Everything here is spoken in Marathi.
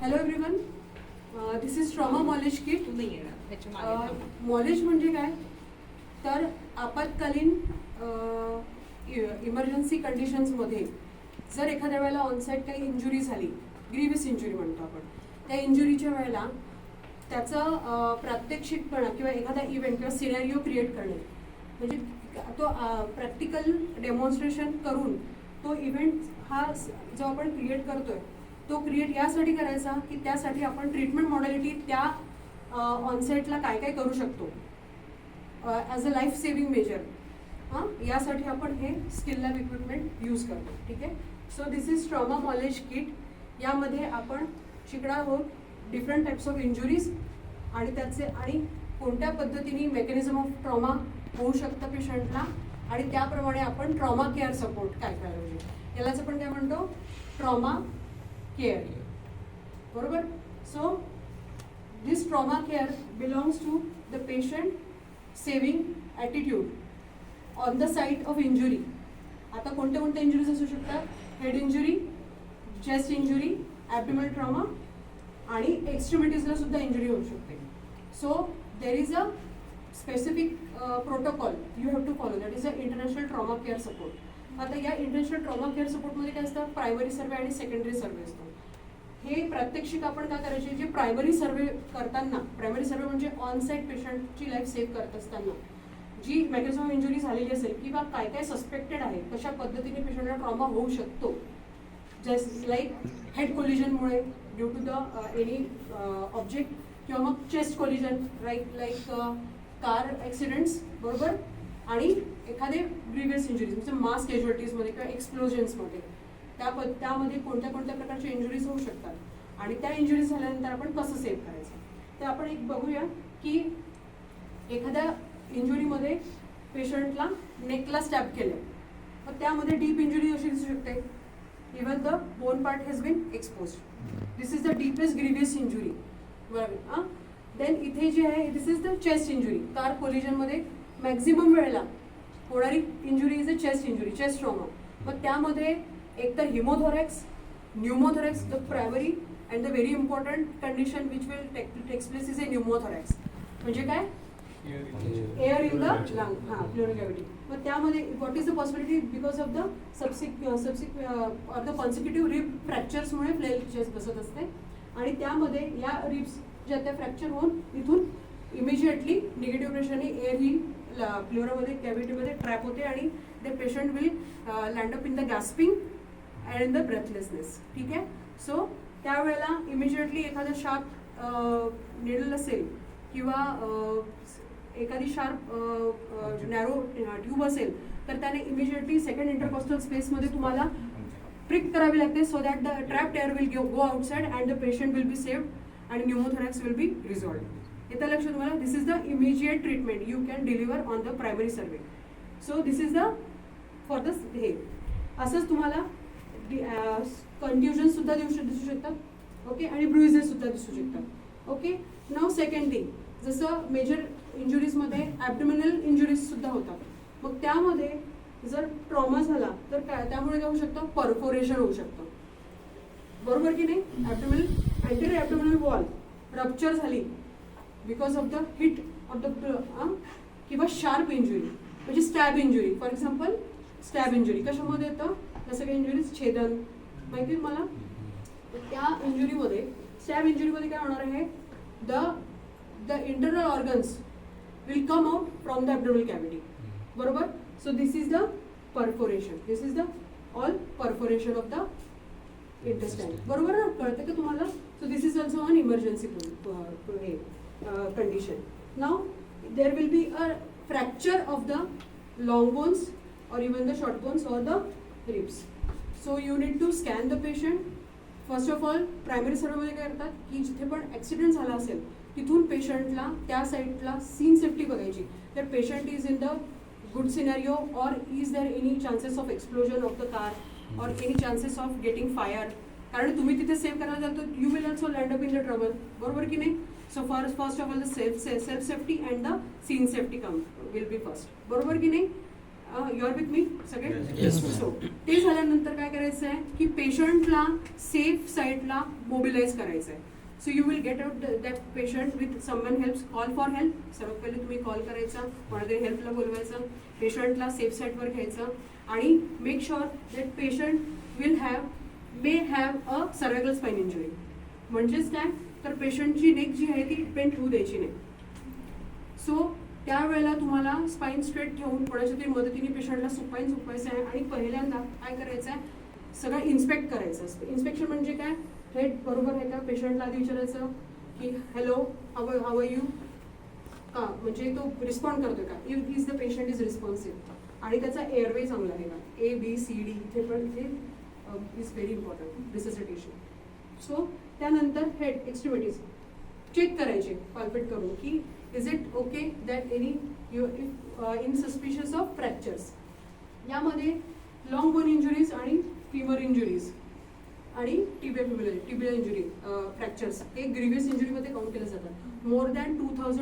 Hello everyone, this is trauma moulage kit. Moulage म्हणजे काय तर आपत्कालीन इमर्जन्सी कंडिशन्समध्ये जर एखाद्या वेळेला ऑनसाईट काही इंजुरी झाली, ग्रीवियस इंजुरी म्हणतो आपण, त्या इंजुरीच्या वेळेला त्याचं प्रात्यक्षिकपणा किंवा एखादा इव्हेंट किंवा सिनॅरिओ क्रिएट करणे, म्हणजे तो प्रॅक्टिकल डेमॉन्स्ट्रेशन करून तो इव्हेंट हा जो आपण क्रिएट करतोय तो क्रिएट यासाठी करायचा की त्यासाठी आपण ट्रीटमेंट मॉडॅलिटी त्या ऑनसाईटला काय काय करू शकतो as a life saving measure. यासाठी आपण हे स्किल लॅब इक्विपमेंट यूज करतो. ठीक आहे. So this is trauma moulage kit. यामध्ये आपण शिकणार आहोत डिफरंट टाइप्स ऑफ इंजुरीज आणि त्याचे आणि कोणत्या पद्धतीने मेकॅनिझम ऑफ ट्रॉमा होऊ शकतं पेशंटला आणि त्याप्रमाणे आपण ट्रॉमा केअर सपोर्ट काय करायला पाहिजे यालाच आपण काय म्हणतो ट्रॉमा केअर. बरोबर. So this trauma care belongs to the patient saving attitude on the site of injury. आता कोणत्या कोणत्या इंजुरीज असू शकतात? Head injury, chest injury, abdominal trauma आणि एक्स्ट्रीमिटीजला सुद्धा इंजुरी होऊ शकते. So there is a specific protocol you have to follow, that is a international trauma care support. आता या इंटरनॅशनल ट्रॉमा केअर सपोर्टमध्ये काय असतं? प्रायमरी सर्वे आणि सेकंडरी सर्वे असतो. हे प्रात्यक्षिक आपण काय करायचे, जे प्रायमरी सर्वे करताना, प्रायमरी सर्वे म्हणजे ऑन साईट पेशंटची लाईफ सेव्ह करत असताना जी मेकॅनिझम ऑफ इंजुरी झालेली असेल किंवा काय काय सस्पेक्टेड आहे, कशा पद्धतीने पेशंटला ट्रॉमा होऊ शकतो, जस्ट लाईक हेड कोलिजनमुळे due to the any object किंवा मग chest collision like car accidents. बरोबर. आणि एखादे ग्रीवियस इंजुरीज म्हणजे मास कॅज्युअल्टीजमध्ये किंवा एक्सप्लोजन्समध्ये त्यामध्ये कोणत्या कोणत्या प्रकारच्या इंजुरीज होऊ शकतात आणि त्या इंजुरीज झाल्यानंतर आपण कसं सेव्ह करायचं ते आपण एक बघूया. की एखाद्या इंजुरीमध्ये पेशंटला नेकला स्टॅब केलं तर त्यामध्ये डीप इंजुरी अशी दिसू शकते. Even the bone part has been expose. This is the deepest grievous injury. बरोबर. देन इथे जे आहे this is the chest injury. Car कोलिजनमध्ये मॅक्झिमम वेळेला होणारी injury is a chest injury, chest trauma. मग त्यामध्ये एकतर haemothorax, pneumothorax, the primary and the very important condition which will takes place is a pneumothorax. म्हणजे काय? Air in the lung. Pleural cavity. मग त्यामध्ये what is the possibility because of the or the consecutive rib फ्रॅक्चर्समुळे फ्लेल चेस्ट बसत असते आणि त्यामध्ये या रिब्स ज्या त्या फ्रॅक्चर होऊन इथून इमिजिएटली निगेटिव्ह प्रेशरने एअर ही प्लेनरमध्ये कॅव्हिटीमध्ये ट्रॅप होते आणि the patient will land up in the gasping and in the breathlessness. ठीक आहे. सो त्यावेळेला इमिजिएटली एखादा शार्प निडल असेल किंवा एखादी शार्प नॅरो ट्यूब असेल तर त्याने इमिजिएटली सेकंड इंटरकॉस्टल स्पेसमध्ये तुम्हाला प्रिक करावी लागते so that the trapped air will go outside and the patient will be saved आणि न्यूमोथोरॅक्स विल बी रिझॉल्व्ड. येतं लक्षात तुम्हाला? This is the immediate treatment you can deliver on the primary survey. So this is the for the A. असंच तुम्हाला कन्फ्युजन सुद्धा दिसू शकतात. ओके. आणि ब्रुइजेस सुद्धा दिसू शकतात. ओके. नाव सेकंड थिंग, जसं मेजर इंजुरीजमध्ये ॲब्डोमिनल इंजुरीज सुद्धा होतात. मग त्यामध्ये जर ट्रॉमा झाला तर काय त्यामुळे काय होऊ शकतं? परफोरेशन होऊ शकतं. बरोबर की नाही? ॲब्डोमिनल अँटीरियर ॲब्डोमिनल वॉल रप्चर झाली because of the hit of the किंवा शार्प इंजुरी म्हणजे स्टॅब इंजुरी. फॉर एक्झाम्पल स्टॅब इंजुरी कशामध्ये येतं? जसं काही इंजुरीज छेदन माहिती आहे मला. त्या इंजुरीमध्ये स्टॅब इंजुरीमध्ये काय होणार आहे? The internal organs will come out from the abdominal cavity. बरोबर. So this is the perforation. This is the all perforation of the intestine. बरोबर ना? कळतं का तुम्हाला? So this is also on emergency condition. Now there will be a fracture of the long bones or even the short bones or the ribs. So you need to scan the patient. First of all primary सर्वेमध्ये काय करतात की जिथे पण ॲक्सिडेंट झाला असेल तिथून पेशंटला त्या साईडला सीन सेफ्टी बघायची. तर patient is in the good scenario or is there any chances of explosion of the car or any chances of getting fire. कारण तुम्ही तिथे सेव्ह करायला जातो you will also land up in the trouble. बरोबर की नाही? So first of all the self safety and the scene safety will be first. बरोबर की नाही? युअर विथ मी सगळे. Yes, सो ते झाल्यानंतर काय करायचं आहे की पेशंटला सेफ साईडला मोबिलाइज करायचं आहे. So you will get out that patient with someone helps, call for help. सर्वात पहिले तुम्ही कॉल करायचा, कोणातरी हेल्पला बोलवायचं, पेशंटला सेफ साईडवर घ्यायचं आणि make sure that patient may have a cervical spine injury. म्हणजेच काय तर पेशंटची नेक जी आहे ती बेंट होऊ द्यायची नाही. सो त्यावेळेला तुम्हाला स्पाइन स्ट्रेट ठेवून कोणाच्या तरी मदतीने पेशंटला सुपाईन झोपायचं आहे आणि पहिल्यांदा काय करायचं आहे, सगळं इन्स्पेक्ट करायचं असतं. इन्स्पेक्शन म्हणजे काय, हेड बरोबर आहे का, पेशंटला आधी विचारायचं की हॅलो हाव आर यू, का म्हणजे तो रिस्पॉन्ड करतोय का, is the patient is responsive आणि त्याचा एअरवे चांगला आहे का, ABCD इथे पण इथे is very important resuscitation. So त्यानंतर हेड एक्स्ट्रीमिटीज चेक करायचे पाल्पेट करून की is it okay that any in suspicious of fractures. यामध्ये लॉंग बोन इंजुरीज आणि फिमर इंजुरीज आणि टिबिया इंजुरी फ्रॅक्चर्स हे ग्रीवियस इंजुरीमध्ये काउंट केले जातात. More than 2000